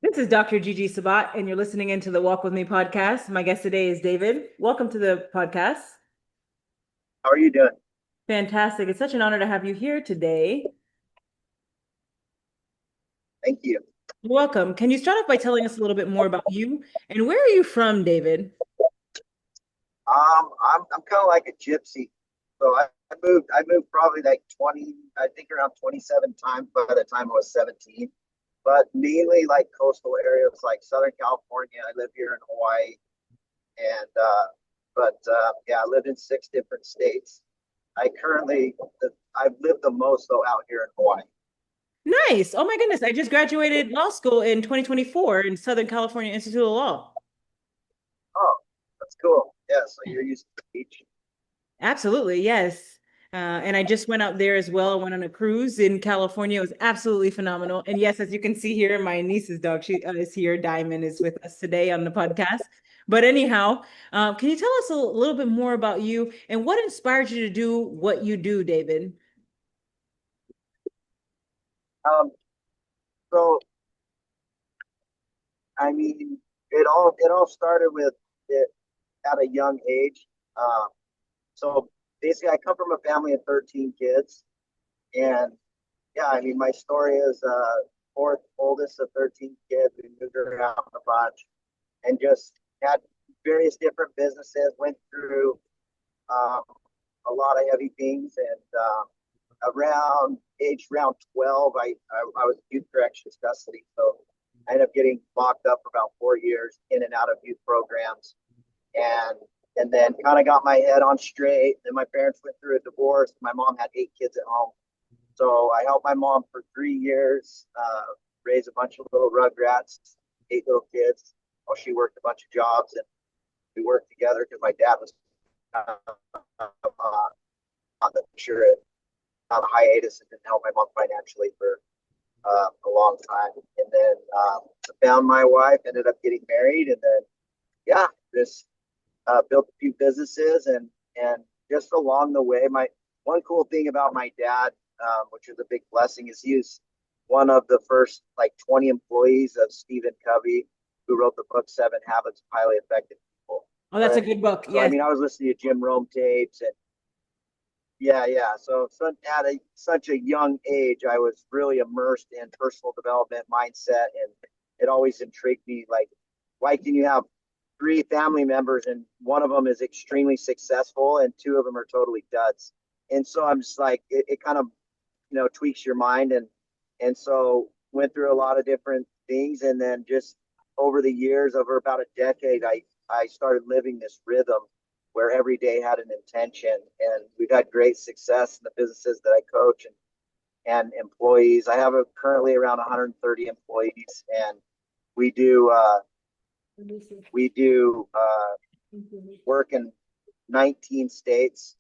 This is Dr. Gigi Sabbat, and you're listening into the Walk With Me podcast. My guest today is David. Welcome to the podcast. How are you doing? Fantastic. It's such an honor to have you here today. Thank you. Welcome. Can you start off by telling us a little bit more about you and where are you from, David? I'm kind of like a gypsy. So I moved probably like 20, I think around 27 times by the time I was 17. But mainly like coastal areas like Southern California. I live here in Hawaii, and yeah, I lived in six different states. I currently I've lived the most though out here in Hawaii. Nice. Oh my goodness. I just graduated law school in 2024 in Southern California Institute of Law. Oh, that's cool. Yeah, so you're used to the beach. Absolutely, yes. And I just went out there as well. I went on a cruise in California. It was absolutely phenomenal. And yes, as you can see here, my niece's dog, she is here. Diamond is with us today on the podcast. But anyhow, can you tell us a little bit more about you and what inspired you to do what you do, David? Um, so I mean, it all started with it at a young age. Um, so basically, I come from a family of 13 kids, and yeah, I mean, my story is fourth oldest of 13 kids. We moved around a bunch, and just had various different businesses. Went through um, a lot of heavy things, and around 12, I was youth corrections custody, so I ended up getting locked up for about 4 years in and out of youth programs, and and then kind of got my head on straight. Then my parents went through a divorce. My mom had 8 kids at home, so I helped my mom for 3 years, raise a bunch of little rugrats, 8 little kids, while she worked a bunch of jobs, and we worked together because my dad was on the sure on a hiatus and didn't help my mom financially for a long time. And then found my wife, ended up getting married, and then yeah, this built a few businesses, and just along the way, my one cool thing about my dad, which is a big blessing, is he's one of the first like 20 employees of Stephen Covey, who wrote the book Seven Habits of Highly Effective People. Oh, that's a But good book. so I Yes. mean, I was listening to Jim Rome tapes, and yeah. So at such a young age, I was really immersed in personal development mindset, and it always intrigued me. Like, why can you have three family members and one of them is extremely successful and two of them are totally duds? And so I'm just like, it kind of tweaks your mind, and so went through a lot of different things, and then just over the years, over about a decade, I started living this rhythm where every day had an intention, and we've had great success in the businesses that I coach, and employees. I have currently around 130 employees, and we do work in 19 states.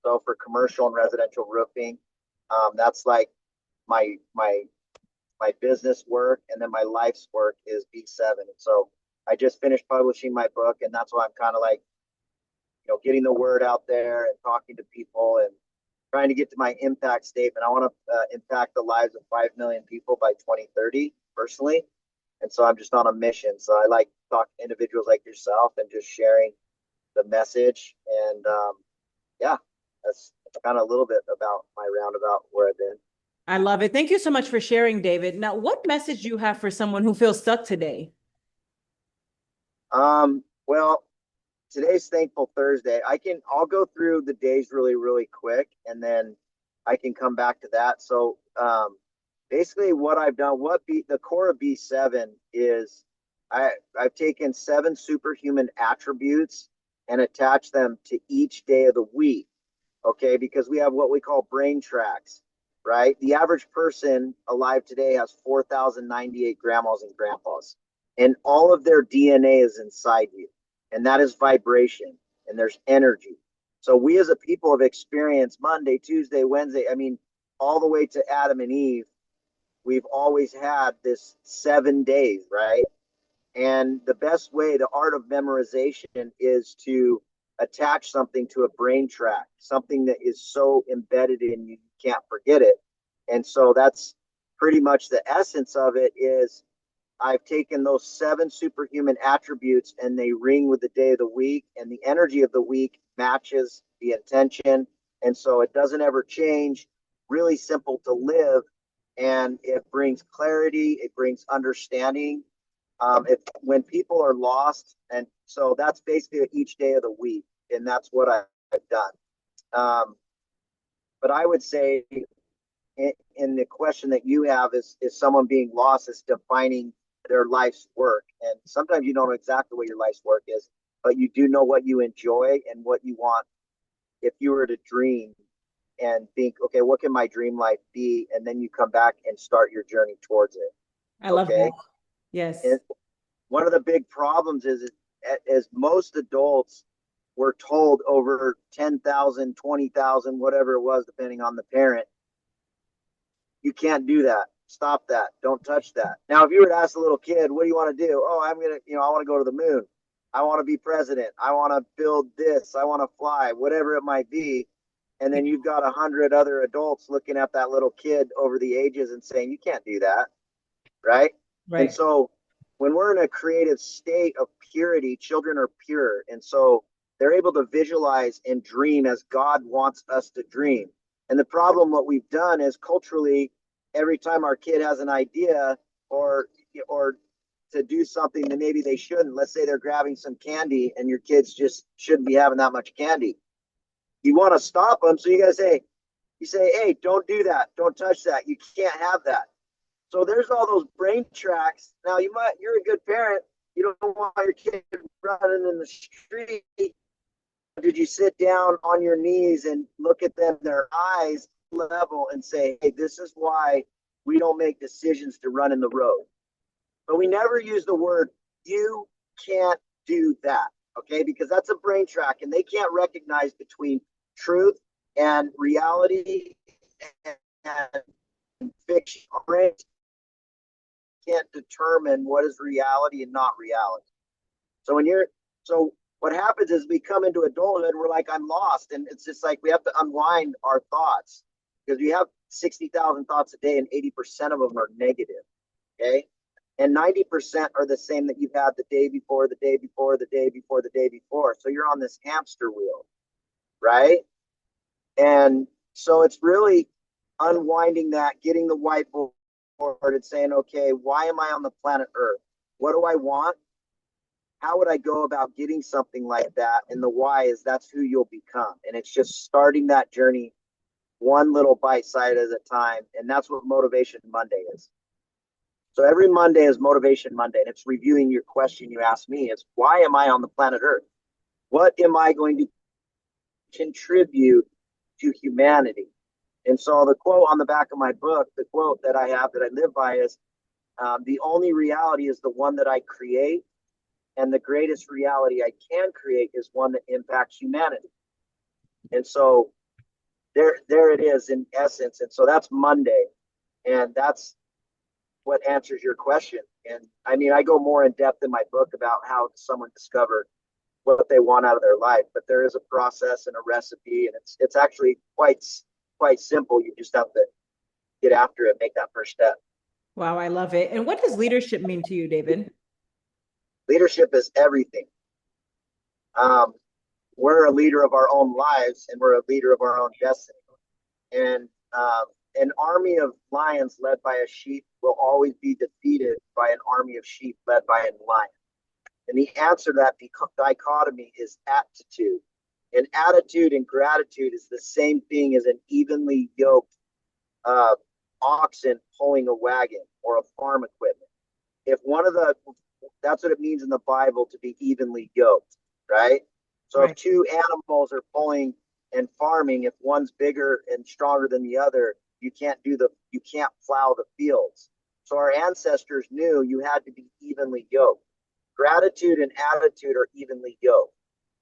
So for commercial and residential roofing, that's like my my business work, and then my life's work is B7. And so I just finished publishing my book, and that's why I'm kind of like, getting the word out there and talking to people and trying to get to my impact statement. I want to impact the lives of 5 million people by 2030 personally. And so I'm just on a mission. So I like talking to individuals like yourself and just sharing the message. And yeah, that's kind of a little bit about my roundabout where I've been. I love it. Thank you so much for sharing, David. Now, what message do you have for someone who feels stuck today? Well, today's Thankful Thursday. I'll go through the days really, really quick, and then I can come back to that. So basically what I've done, the core of B7 is I've taken 7 superhuman attributes and attached them to each day of the week. Okay, because we have what we call brain tracks, right? The average person alive today has 4,098 grandmas and grandpas, and all of their DNA is inside you, and that is vibration, and there's energy. So we as a people have experienced Monday, Tuesday, Wednesday. I mean, all the way to Adam and Eve, we've always had this 7 days, right? And the best way, the art of memorization, is to attach something to a brain track, something that is so embedded in you, you can't forget it. And so that's pretty much the essence of it is I've taken those 7 superhuman attributes and they ring with the day of the week, and the energy of the week matches the intention. And so it doesn't ever change. Really simple to live. And it brings clarity, it brings understanding. When people are lost, and so that's basically each day of the week, and that's what I've done. But I would say, in the question that you have, is someone being lost is defining their life's work. And sometimes you don't know exactly what your life's work is, but you do know what you enjoy and what you want. If you were to dream and think, okay, what can my dream life be? And then you come back and start your journey towards it. I love that. Okay. Yes. And one of the big problems is as most adults were told over 10,000, 20,000, whatever it was, depending on the parent, you can't do that. Stop that. Don't touch that. Now, if you were to ask a little kid, what do you want to do? Oh, I'm going to, I want to go to the moon. I want to be president. I want to build this. I want to fly, whatever it might be. And then you've got 100 other adults looking at that little kid over the ages and saying, you can't do that. Right. And Right. so when we're in a creative state of purity, children are pure. And so they're able to visualize and dream as God wants us to dream. And the problem, what we've done is culturally, every time our kid has an idea or to do something that maybe they shouldn't, let's say they're grabbing some candy and your kids just shouldn't be having that much candy. You want to stop them. So you say, hey, don't do that. Don't touch that. You can't have that. So there's all those brain tracks. Now you're a good parent. You don't want your kid running in the street. Did you sit down on your knees and look at them, their eyes level, and say, hey, this is why we don't make decisions to run in the road. But we never use the word, you can't do that. Okay, because that's a brain track and they can't recognize between truth and reality and fiction. Can't determine what is reality and not reality. So what happens is we come into adulthood, we're like, I'm lost. And it's just like we have to unwind our thoughts because we have 60,000 thoughts a day and 80% of them are negative. Okay. And 90% are the same that you've had the day before, the day before, the day before, the day before. So you're on this hamster wheel, right? And so it's really unwinding that, getting the whiteboard and saying, okay, why am I on the planet Earth? What do I want? How would I go about getting something like that? And the why is that's who you'll become. And it's just starting that journey one little bite size at a time. And that's what Motivation Monday is. So every Monday is Motivation Monday. And it's reviewing your question you asked me is, why am I on the planet Earth? What am I going to contribute to humanity? And so the quote on the back of my book, the quote that I have that I live by is, the only reality is the one that I create. And the greatest reality I can create is one that impacts humanity. And so there it is in essence. And so that's Monday. And that's what answers your question. And I mean, I go more in depth in my book about how someone discovered what they want out of their life, but there is a process and a recipe, and it's actually quite simple. You just have to get after it, make that first step. Wow, I love it. And what does leadership mean to you, David? Leadership is everything. Um, we're a leader of our own lives, and we're a leader of our own destiny. And an army of lions led by a sheep will always be defeated by an army of sheep led by a lion. And the answer to that dichotomy is attitude. And attitude and gratitude is the same thing as an evenly yoked uh, oxen pulling a wagon or a farm equipment. If one of the, that's what it means in the Bible to be evenly yoked, right? So if Right. two animals are pulling and farming, if one's bigger and stronger than the other, you can't plow the fields. So our ancestors knew you had to be evenly yoked. Gratitude and attitude are evenly yoked.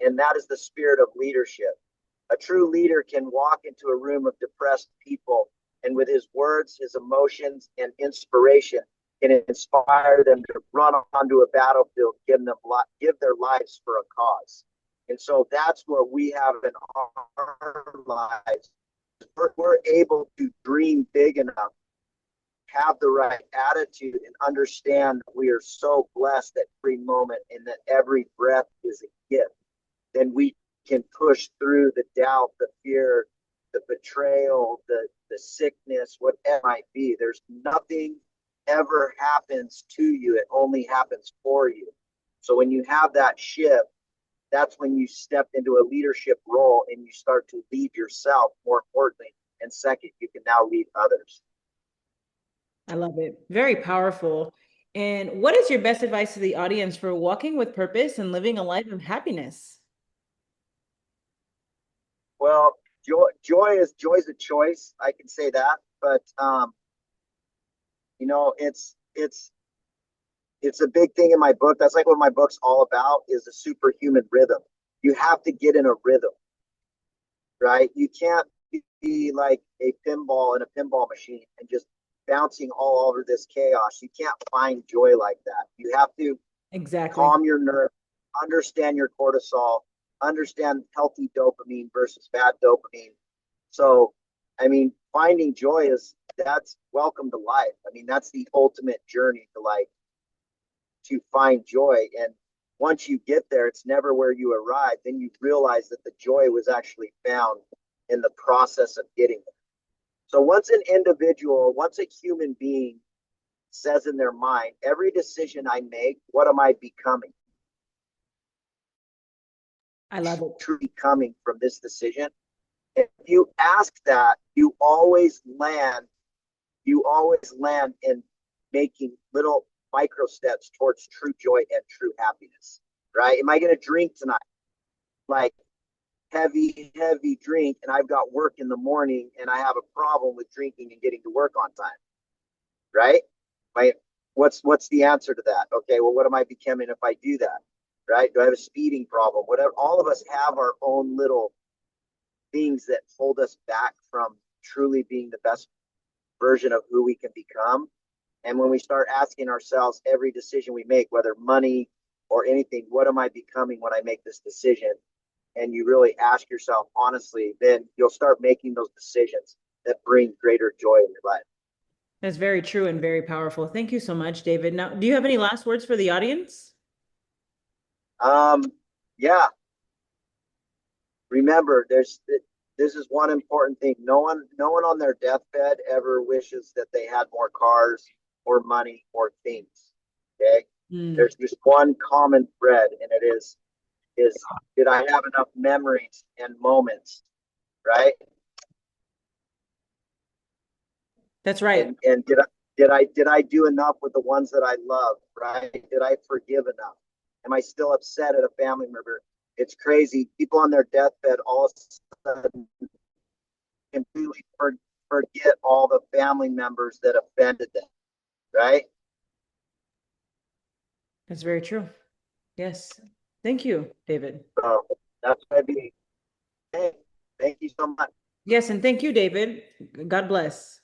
And that is the spirit of leadership. A true leader can walk into a room of depressed people and with his words, his emotions, and inspiration can inspire them to run onto a battlefield, give their lives for a cause. And so that's what we have in our lives. We're able to dream big enough, have the right attitude, and understand that we are so blessed at every moment and that every breath is a gift, then we can push through the doubt, the fear, the betrayal, the sickness, whatever it might be. There's nothing ever happens to you. It only happens for you. So when you have that shift, that's when you step into a leadership role and you start to lead yourself, more importantly. And second, you can now lead others. I love it. Very powerful. And what is your best advice to the audience for walking with purpose and living a life of happiness? Well, joy is a choice. I can say that, but you know, it's a big thing in my book. That's like what my book's all about is a superhuman rhythm. You have to get in a rhythm, right? You can't be like a pinball in a pinball machine and just bouncing all over this chaos. You can't find joy like that. You have to Exactly. calm your nerve, understand your cortisol, understand healthy dopamine versus bad dopamine. So, I mean, finding joy is that's welcome to life. I mean, that's the ultimate journey to like to find joy. And once you get there, it's never where you arrive. Then you realize that the joy was actually found in the process of getting there. So once an individual, once a human being says in their mind, every decision I make, what am I becoming? I love it. Truly coming from this decision. If you ask that, you always land in making little micro steps towards true joy and true happiness. Right? Am I going to drink tonight? Like heavy drink, and I've got work in the morning, and I have a problem with drinking and getting to work on time. Right? My what's the answer to that? Okay, well, what am I becoming if I do that? Right? Do I have a speeding problem? Whatever. All of us have our own little things that hold us back from truly being the best version of who we can become. And when we start asking ourselves every decision we make, whether money or anything, what am I becoming when I make this decision? And you really ask yourself honestly, then you'll start making those decisions that bring greater joy in your life. That's very true and very powerful. Thank you so much, David. Now, do you have any last words for the audience? Um, yeah, remember, this is one important thing. No one on their deathbed ever wishes that they had more cars or money or things. Okay, Mm, there's just one common thread, and it is did I have enough memories and moments, right? that's right. And did I do enough with the ones that I love, right? Did I forgive enough? Am I still upset at a family member? It's crazy. People on their deathbed all of a sudden completely forget all the family members that offended them, right? That's very true. Yes. Thank you, David. So that's what I'd be. Hey, thank you so much. Yes, and thank you, David. God bless.